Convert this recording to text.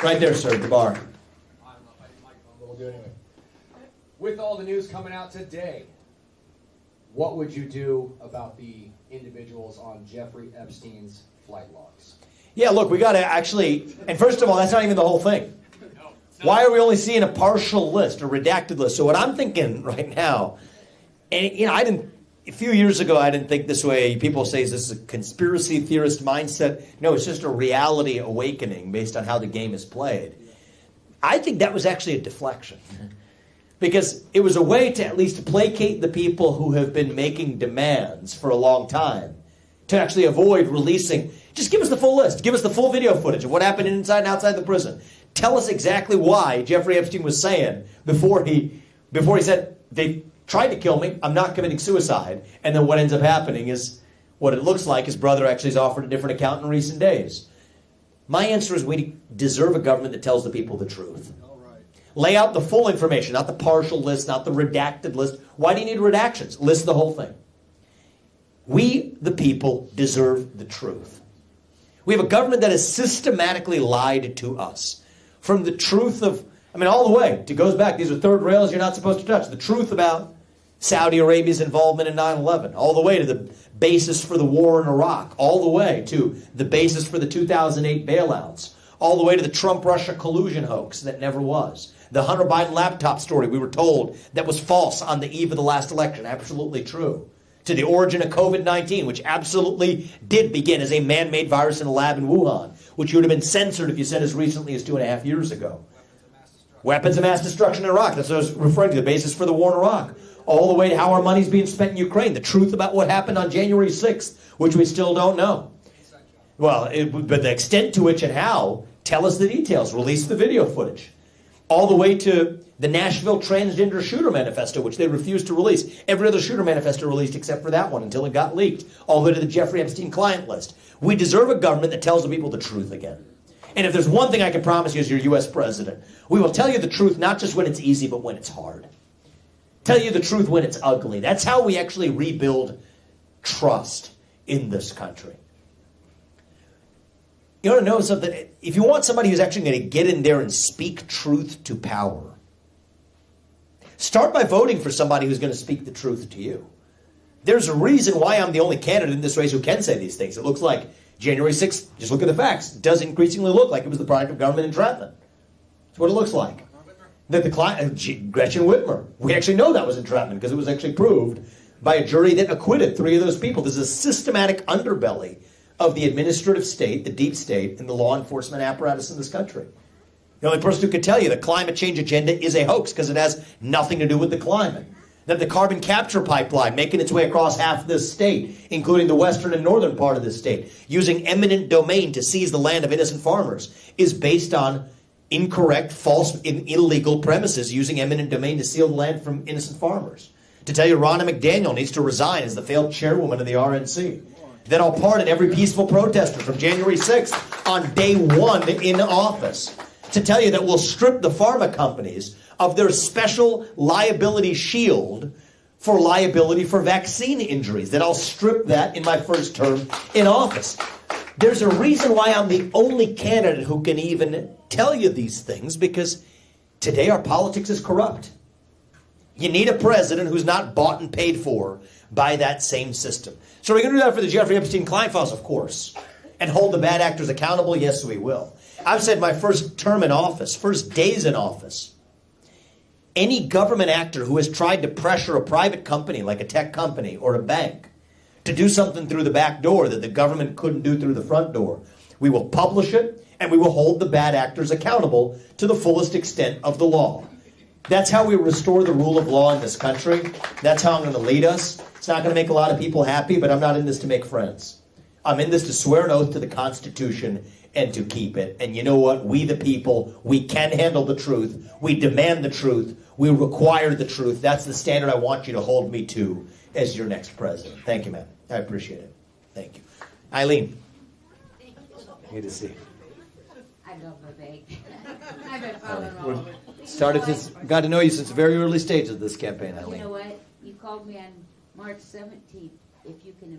Right there, sir, at the bar. I don't know if I hit the microphone, but we'll do it anyway. With all the news coming out today, what would you do about the individuals on Jeffrey Epstein's flight logs? Yeah, look, we got to actually, and first of all, that's not even the whole thing. Why are we only seeing a partial list, a redacted list? So what I'm thinking right now, and a few years ago, I didn't think this way. People say this is a conspiracy theorist mindset. No, it's just a reality awakening based on how the game is played. I think that was actually a deflection. Because it was a way to at least placate the people who have been making demands for a long time to actually avoid releasing. Just give us the full list. Give us the full video footage of what happened inside and outside the prison. Tell us exactly why Jeffrey Epstein was saying before he said, they tried to kill me, I'm not committing suicide. And then what ends up happening is what it looks like his brother actually has offered a different account in recent days. My answer is we deserve a government that tells the people the truth. Lay out the full information, not the partial list, not the redacted list. Why do you need redactions? List the whole thing. We, the people, deserve the truth. We have a government that has systematically lied to us. From the truth of, all the way, it goes back, these are third rails you're not supposed to touch. The truth about Saudi Arabia's involvement in 9/11, all the way to the basis for the war in Iraq, all the way to the basis for the 2008 bailouts, all the way to the Trump-Russia collusion hoax that never was. The Hunter Biden laptop story we were told that was false on the eve of the last election, absolutely true. To the origin of COVID-19, which absolutely did begin as a man-made virus in a lab in Wuhan, which would have been censored if you said as recently as 2.5 years ago. Weapons of mass destruction in Iraq, that's what I was referring to, the basis for the war in Iraq. All the way to how our money's being spent in Ukraine, the truth about what happened on January 6th, which we still don't know. Well, but the extent to which and how, tell us the details, release the video footage. All the way to the Nashville Transgender Shooter Manifesto, which they refused to release. Every other shooter manifesto released except for that one until it got leaked. All the way to the Jeffrey Epstein client list. We deserve a government that tells the people the truth again. And if there's one thing I can promise you as your U.S. president, we will tell you the truth not just when it's easy, but when it's hard. Tell you the truth when it's ugly. That's how we actually rebuild trust in this country. You want to know something? If you want somebody who's actually going to get in there and speak truth to power, start by voting for somebody who's going to speak the truth to you. There's a reason why I'm the only candidate in this race who can say these things. It looks like January 6th, just look at the facts, it does increasingly look like it was the product of government entrapment. That's what it looks like. That the client, Gretchen Whitmer, we actually know that was entrapment because it was actually proved by a jury that acquitted 3 of those people. There's a systematic underbelly of the administrative state, the deep state, and the law enforcement apparatus in this country. The only person who could tell you the climate change agenda is a hoax because it has nothing to do with the climate. That the carbon capture pipeline making its way across half this state, including the western and northern part of this state, using eminent domain to seize the land of innocent farmers, is based on incorrect, false, illegal premises using eminent domain to steal the land from innocent farmers. To tell you Ronna McDaniel needs to resign as the failed chairwoman of the RNC. That all pardon every peaceful protester from January 6th on day 1 in office. To tell you that we'll strip the pharma companies of their special liability shield for liability for vaccine injuries. That I'll strip that in my first term in office. There's a reason why I'm the only candidate who can even tell you these things, because today our politics is corrupt. You need a president who's not bought and paid for by that same system. So are we going to do that for the Jeffrey Epstein client files? Of course. And hold the bad actors accountable? Yes, we will. I've said my first term in office, first days in office, any government actor who has tried to pressure a private company like a tech company or a bank to do something through the back door that the government couldn't do through the front door, we will publish it and we will hold the bad actors accountable to the fullest extent of the law. That's how we restore the rule of law in this country. That's how I'm going to lead us. It's not going to make a lot of people happy, but I'm not in this to make friends. I'm in this to swear an oath to the Constitution and to keep it. And you know what? We the people, we can handle the truth. We demand the truth. We require the truth. That's the standard I want you to hold me to as your next president. Thank you, man. I appreciate it. Thank you. Eileen. Good to see you. I love Vivek. I've been following all of it. Got to know you since the very early stages of this campaign, Eileen. You know what? You called me on March 17th, if you can